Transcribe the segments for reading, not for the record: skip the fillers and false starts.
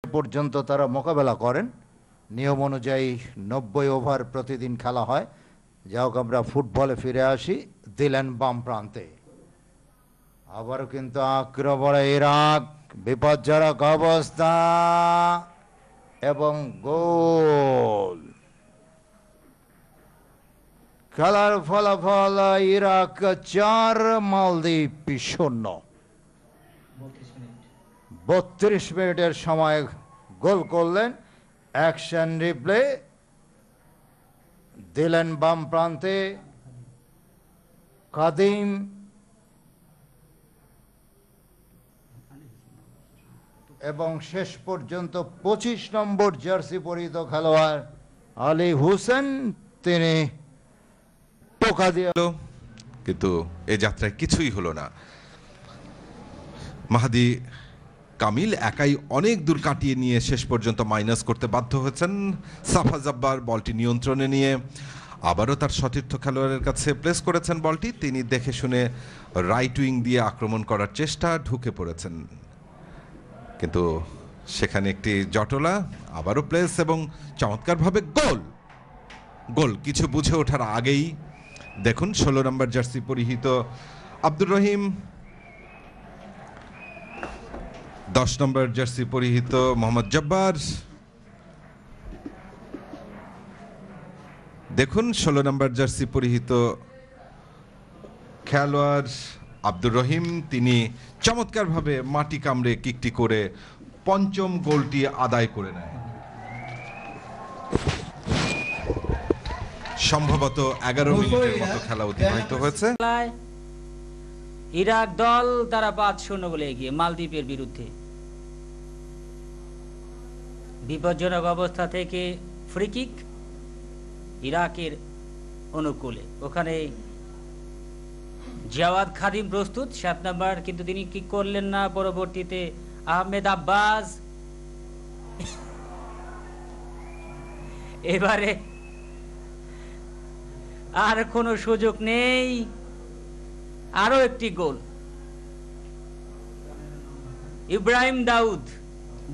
পর্যন্ত তারা মোকাবেলা করেন। নিয়ম অনুযায়ী 90 ওভার প্রতিদিন খেলা হয়। যাই হোক, আমরা ফুটবলে ফিরে আসি। দিলেন বাম প্রান্তে, আবারও কিন্তু আক্রমণে ইরাক, বিপজ্জনক অবস্থা এবং গোল। খেলার ফলাফল ইরাক 4, মালদ্বীপ 0। 32 মিনিটের সময় গোল করলেন। অ্যাকশন রিপ্লে, দিলেন বাম প্রান্তে কাদিম, এবং শেষ পর্যন্ত 25 নম্বর জার্সি পরিহিত খেলোয়াড় আলী হোসেন, তিনি টোকা দিয়ে, কিন্তু এ যাত্রায় কিছুই হলো না। মাহাদি কামিল একাই অনেক দূর কাটিয়ে নিয়ে শেষ পর্যন্ত মাইনাস করতে বাধ্য হয়েছেন। সাফা জাব্বার বলটি নিয়ন্ত্রণে নিয়ে আবারও তার সতীর্থ খেলোয়াড়ের কাছে প্লেস করেছেন বলটি। তিনি দেখে শুনে রাইট উইং দিয়ে আক্রমণ করার চেষ্টা, ঢুকে পড়েছেন, কিন্তু সেখানে একটি জটলা। আবারও প্লেস এবং চমৎকারভাবে গোল। গোল কিছু বুঝে ওঠার আগেই দেখুন 16 নম্বর জার্সি পরিহিত আব্দুর রহিম, 10 নম্বর জার্সি পরিহিত মোহাম্মদ জব্বার, দেখুন 16 নম্বর জার্সি পরিহিত খেলোয়াড় আব্দুর রহিম, তিনি চমৎকারভাবে মাটি কামড়ে কিকটি করে পঞ্চম গোলটি আদায় করে নেয়। সম্ভবত 11 মিনিটের মতো খেলা অতিবাহিত হয়েছে। ইরাক দল তারা 5-0 গোলে এগিয়ে মালদ্বীপের বিরুদ্ধে। বিপজ্জনক অবস্থা থেকে ফ্রি কিক ইরাকের অনুকূলে। ওখানে জাওয়াদ খাদিম প্রস্তুত 7 নাম্বার, কিন্তু তিনি কিক করলেন না। পরবর্তীতে আহমেদ আব্বাস, এবারে আর কোনো সুযোগ নেই। আরো একটি গোল ইব্রাহিম দাউদ,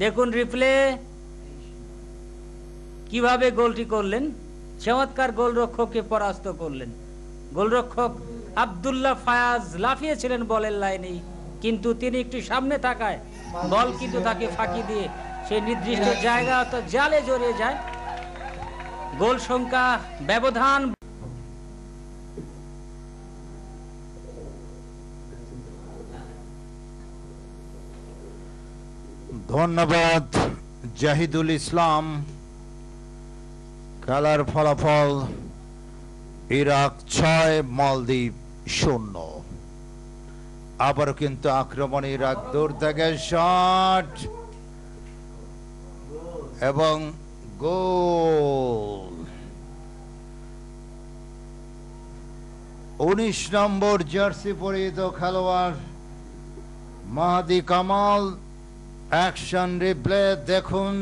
দেখুন রিপ্লে কিভাবে গোলটি করলেন। চমৎকার গোলরক্ষককে পরাস্ত করলেন। গোলরক্ষক আব্দুল্লাহ ফায়াজ লাফিয়েছিলেন বলের লাইনে, কিন্তু তিনি একটু সামনে থাকায় বল কিন্তু তাকে ফাঁকি দিয়ে সেই নির্দিষ্ট জায়গা অর্থাৎ জালে জড়িয়ে যায়। গোল সংখ্যা ব্যবধান। ধন্যবাদ জাহিদুল ইসলাম। খেলার ফলাফল ইরাক 6, মালদ্বীপ 0। আবারও কিন্তু আক্রমণ ইরাক, দূর থেকে শট এবং গোল। 19 নম্বর জার্সি পরিহিত খেলোয়াড় মাহাদি কামাল। অ্যাকশন রিপ্লে দেখুন,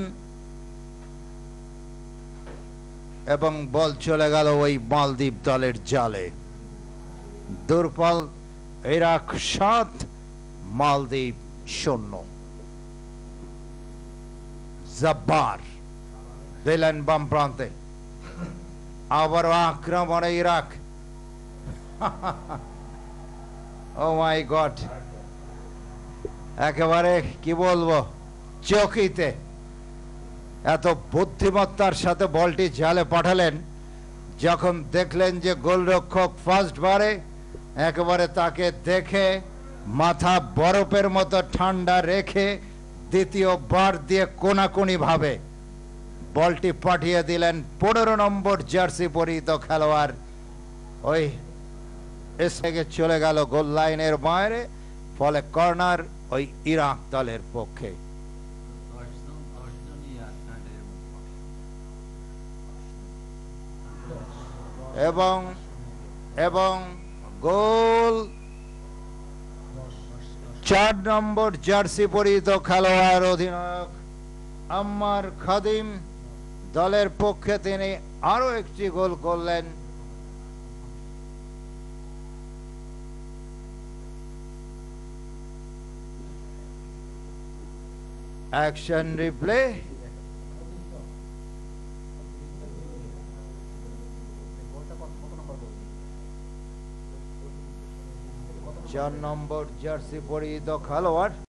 এবং বল চলে গেল ওই মালদ্বীপ দলের জালে। দুর্বল ইরাক 7, মালদ্বীপ 0। জব্বার দিলেন বাম প্রান্তে, আবারও আক্রমণে ইরাক। ও মাই গড, একেবারে কি বলবো, চকিতে। এত বুদ্ধিমত্তার সাথে বলটি জালে পাঠালেন। যখন দেখলেন যে গোলরক্ষক ফার্স্ট বারে, একেবারে তাকে দেখে মাথা বরফের মতো ঠান্ডা রেখে দ্বিতীয় বার দিয়ে কোনাকুনি ভাবে বলটি পাঠিয়ে দিলেন 15 নম্বর জার্সি পরিহিত খেলোয়াড়। ওই এসে চলে গেল গোল লাইনের বাইরে, ফলে কর্নার ওই ইরাক দলের পক্ষে। এবং এবং গোল 4 নম্বর জার্সি পরিহিত খেলোয়াড় অধিনায়ক আম্মার খাদিম দলের পক্ষে তিনি আরো একটি গোল করলেন। Action replay. চার নম্বর জার্সি পরিহিত খেলোয়াড়